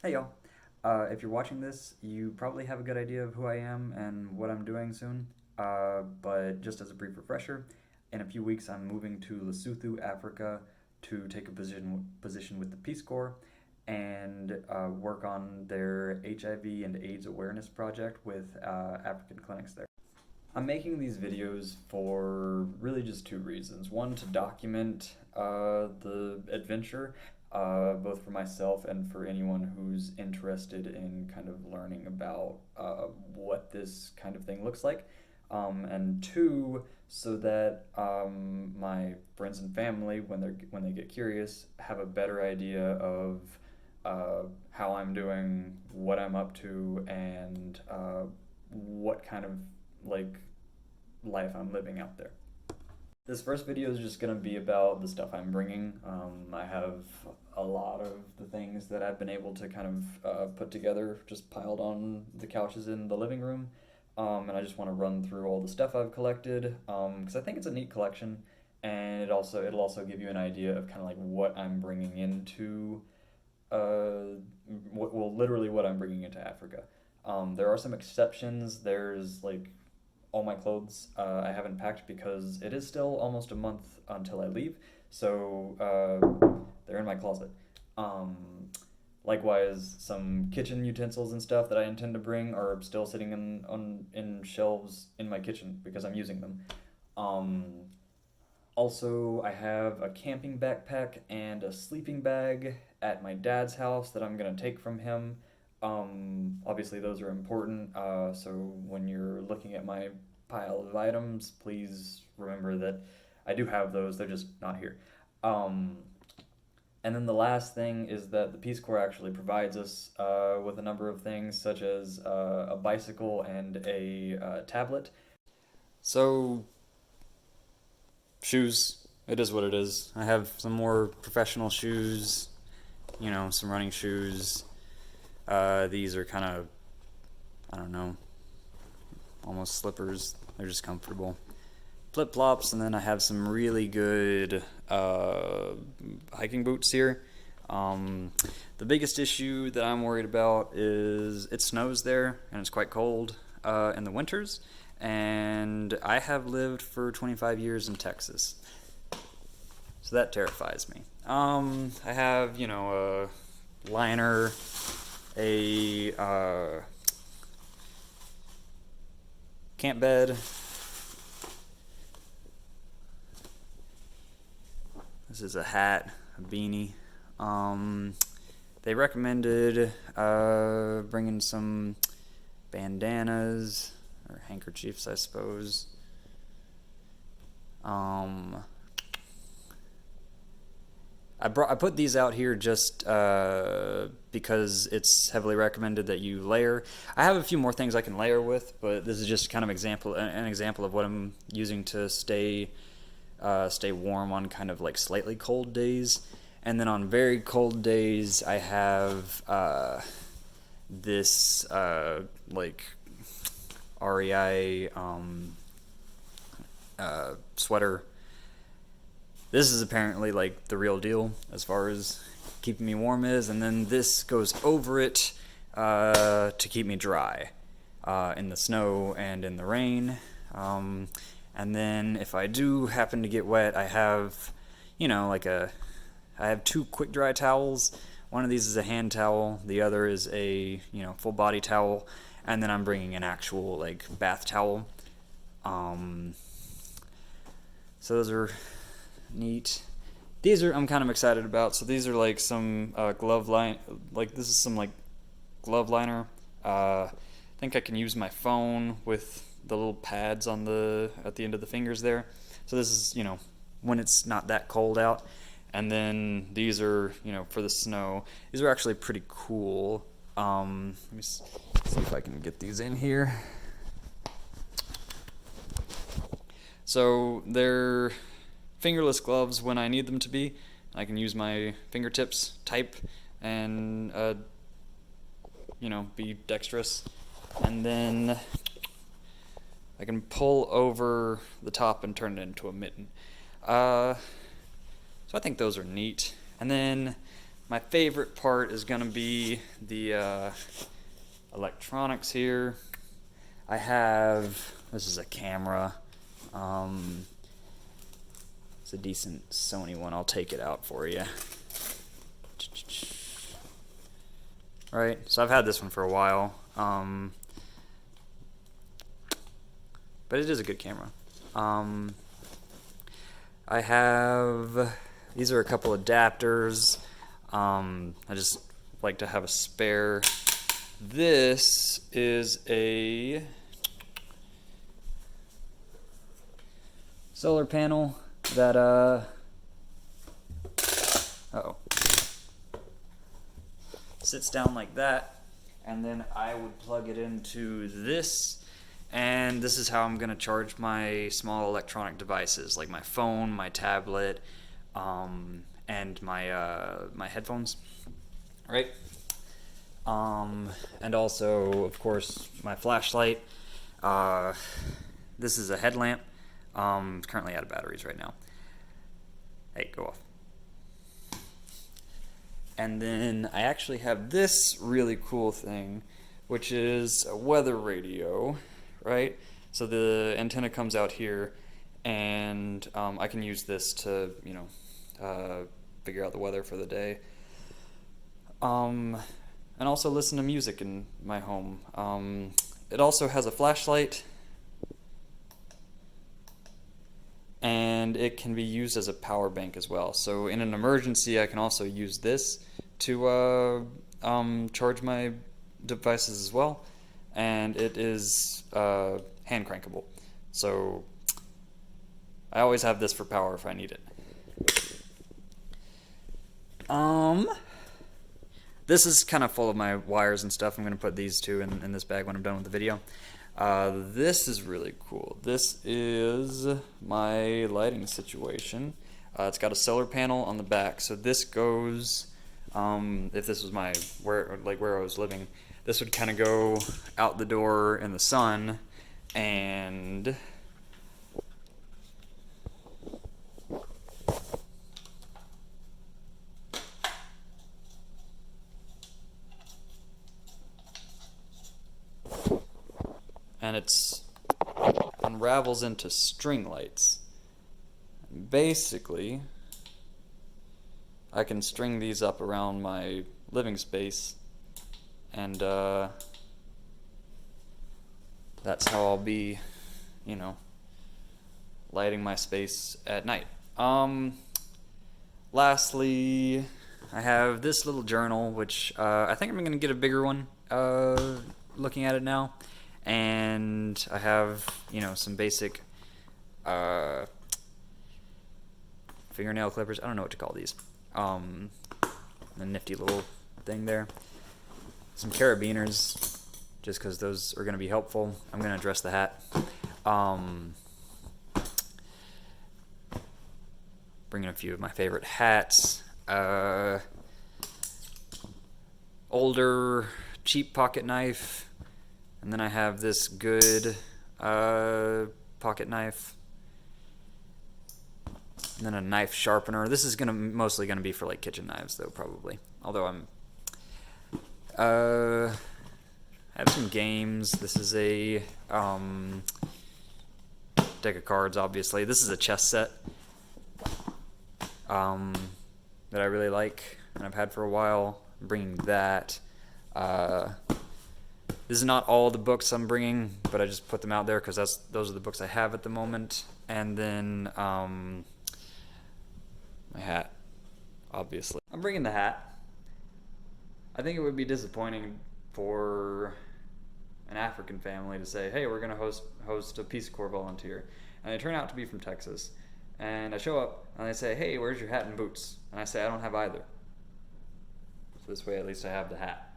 Hey y'all. If you're watching this, you probably have a good idea of who I am and what I'm doing soon. But just as a brief refresher, in a few weeks I'm moving to Lesotho, Africa to take a position with the Peace Corps and work on their HIV and AIDS awareness project with African clinics there. I'm making these videos for really just two reasons. One, to document the adventure, both for myself and for anyone who's interested in kind of learning about what this kind of thing looks like. And two, so that my friends and family, when they get curious, have a better idea of how I'm doing, what I'm up to, and what kind of like life I'm living out there. This first video is just going to be about the stuff I'm bringing. I have a lot of the things that I've been able to kind of put together just piled on the couches in the living room. And I just want to run through all the stuff I've collected because I think it's a neat collection, and it'll also give you an idea of kind of like what I'm bringing into literally what I'm bringing into Africa. There are some exceptions. There's like all my clothes I haven't packed because it is still almost a month until I leave, so they're in my closet. Um, Likewise, some kitchen utensils and stuff that I intend to bring are still sitting in shelves in my kitchen because I'm using them. Um, Also, I have a camping backpack and a sleeping bag at my dad's house that I'm gonna take from him. Obviously, those are important. So when you're looking at my pile of items, please remember that I do have those. They're just not here. Um, and then the last thing is that the Peace Corps actually provides us with a number of things, such as a bicycle and a tablet. So shoes. It is what it is. I have some more professional shoes, some running shoes. These are kind of, I don't know, almost slippers. They're just comfortable. Flip flops, and then I have some really good hiking boots here. The biggest issue that I'm worried about is it snows there and it's quite cold in the winters. And I have lived for 25 years in Texas, so that terrifies me. I have, a liner, a camp bed. This is a hat, a beanie. They recommended bringing some bandanas or handkerchiefs, I suppose. I put these out here just because it's heavily recommended that you layer. I have a few more things I can layer with, but this is just kind of an example of what I'm using to stay warm on kind of like slightly cold days. And then on very cold days, I have this like REI sweater. This is apparently like the real deal as far as keeping me warm is, and then this goes over it to keep me dry in the snow and in the rain. And then if I do happen to get wet, I have, I have two quick dry towels. One of these is a hand towel, the other is a, full body towel, and then I'm bringing an actual like bath towel. So those are neat. These are I'm kind of excited about. So these are like some glove line. Like this is some like glove liner. I think I can use my phone with the little pads on at the end of the fingers there. So this is when it's not that cold out. And then these are for the snow. These are actually pretty cool. Let me see if I can get these in here. So they're fingerless gloves when I need them to be. I can use my fingertips, type, and be dexterous. And then I can pull over the top and turn it into a mitten. So I think those are neat. And then my favorite part is going to be the electronics here. I have, this is a camera. It's a decent Sony one. I'll take it out for you. Right, so I've had this one for a while. But it is a good camera. I have, these are a couple adapters. I just like to have a spare. This is a solar panel that, sits down like that, and then I would plug it into this, and this is how I'm going to charge my small electronic devices, like my phone, my tablet, and my headphones, right? And also, of course, my flashlight. This is a headlamp. It's currently out of batteries right now. Hey, go off. And then I actually have this really cool thing, which is a weather radio, right? So the antenna comes out here, and I can use this to, figure out the weather for the day. And also listen to music in my home. It also has a flashlight, and it can be used as a power bank as well. So in an emergency, I can also use this to charge my devices as well. And it is hand crankable. So I always have this for power if I need it. This is kind of full of my wires and stuff. I'm going to put these two in this bag when I'm done with the video. This is really cool. This is my lighting situation. It's got a solar panel on the back, so this goes, if this was my, where I was living, this would kind of go out the door in the sun, and it's unravels into string lights. Basically, I can string these up around my living space, and that's how I'll be, lighting my space at night. Lastly, I have this little journal, which I think I'm going to get a bigger one looking at it now. And I have, some basic fingernail clippers. I don't know what to call these. A nifty little thing there. Some carabiners, just because those are going to be helpful. I'm going to address the hat. Bringing a few of my favorite hats. Older, cheap pocket knife. And then I have this good pocket knife. And then a knife sharpener. This is mostly gonna be for like kitchen knives though, probably. Although I have some games. This is a deck of cards, obviously. This is a chess set that I really like and I've had for a while. I'm bringing that. This is not all the books I'm bringing, but I just put them out there because those are the books I have at the moment. And then my hat, obviously. I'm bringing the hat. I think it would be disappointing for an African family to say, hey, we're going to host a Peace Corps volunteer. And they turn out to be from Texas. And I show up, and they say, hey, where's your hat and boots? And I say, I don't have either. So this way, at least I have the hat.